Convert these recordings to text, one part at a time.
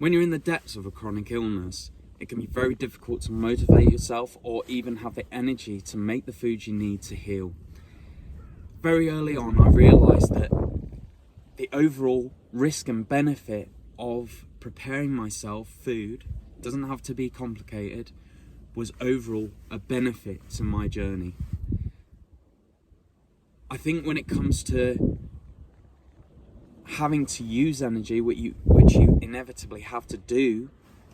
When you're in the depths of a chronic illness, it can be very difficult to motivate yourself or even have the energy to make the food you need to heal. Very early on, I realised that the overall risk and benefit of preparing myself food, doesn't have to be complicated, was overall a benefit to my journey. I think when it comes to having to use energy, which you inevitably have to do,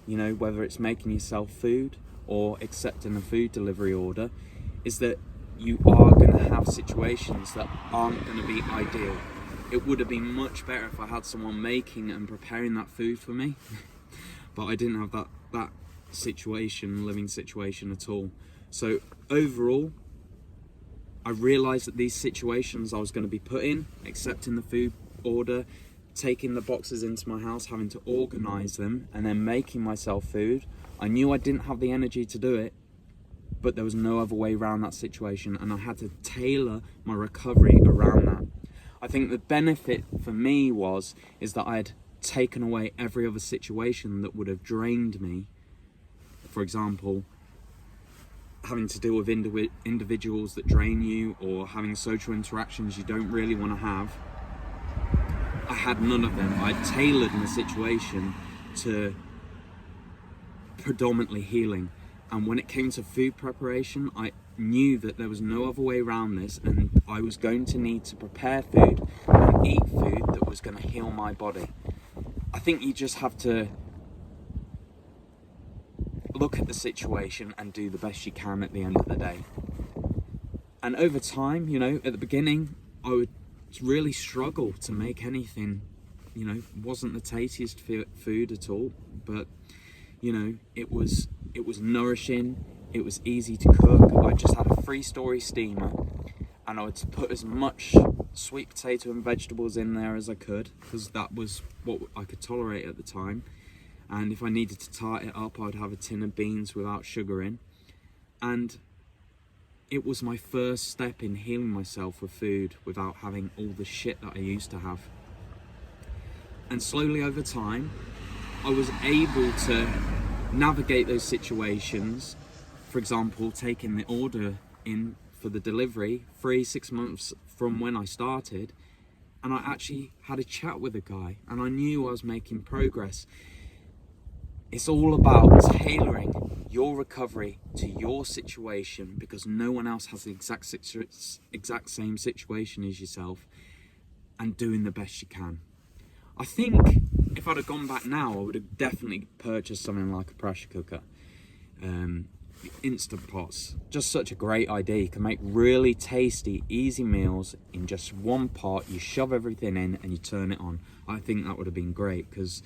whether it's making yourself food or accepting a food delivery order, is that you are going to have situations that aren't going to be ideal. It would have been much better if I had someone making and preparing that food for me, but I didn't have that living situation at all. So overall, I realised that these situations I was going to be put in, accepting the food order, taking the boxes into my house, having to organise them, and then making myself food, I knew I didn't have the energy to do it, but there was no other way around that situation, and I had to tailor my recovery around that. I think the benefit for me is that I had taken away every other situation that would have drained me. For example, having to deal with individuals that drain you, or having social interactions you don't really want to have. I had none of them. I tailored my situation to predominantly healing. And when it came to food preparation, I knew that there was no other way around this, and I was going to need to prepare food and eat food that was going to heal my body. I think you just have to look at the situation and do the best you can at the end of the day. And over time, at the beginning, I would really struggle to make anything, wasn't the tastiest food at all, but it was nourishing, it was easy to cook. I just had a 3-story steamer, and I would put as much sweet potato and vegetables in there as I could, because that was what I could tolerate at the time. And if I needed to tart it up, I'd have a tin of beans without sugar in. And it was my first step in healing myself with food without having all the shit that I used to have. And slowly over time, I was able to navigate those situations. For example, taking the order in for the delivery 6 months from when I started, and I actually had a chat with a guy, and I knew I was making progress. It's all about tailoring your recovery to your situation, because no one else has the exact same situation as yourself, and doing the best you can. I think if I'd have gone back now, I would have definitely purchased something like a pressure cooker. Instant Pots, just such a great idea. You can make really tasty, easy meals in just one pot. You shove everything in and you turn it on. I think that would have been great, because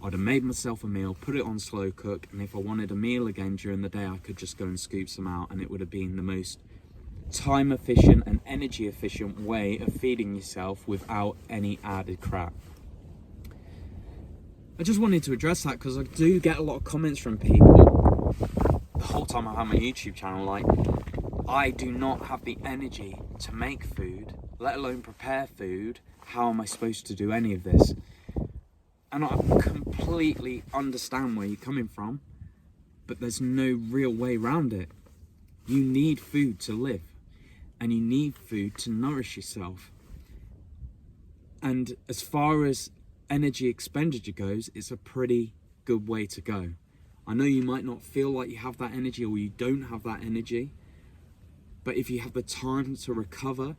I'd have made myself a meal, put it on slow cook, and if I wanted a meal again during the day, I could just go and scoop some out, and it would have been the most time efficient and energy efficient way of feeding yourself without any added crap. I just wanted to address that because I do get a lot of comments from people the whole time I have my YouTube channel, like, I do not have the energy to make food, let alone prepare food. How am I supposed to do any of this? And I completely understand where you're coming from, but there's no real way around it. You need food to live, and you need food to nourish yourself. And as far as energy expenditure goes, it's a pretty good way to go. I know you might not feel like you have that energy, or you don't have that energy, but if you have the time to recover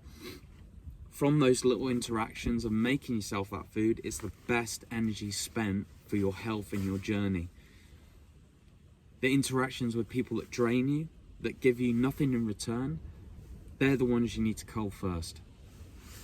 from those little interactions of making yourself that food, it's the best energy spent for your health and your journey. The interactions with people that drain you, that give you nothing in return, they're the ones you need to cull first.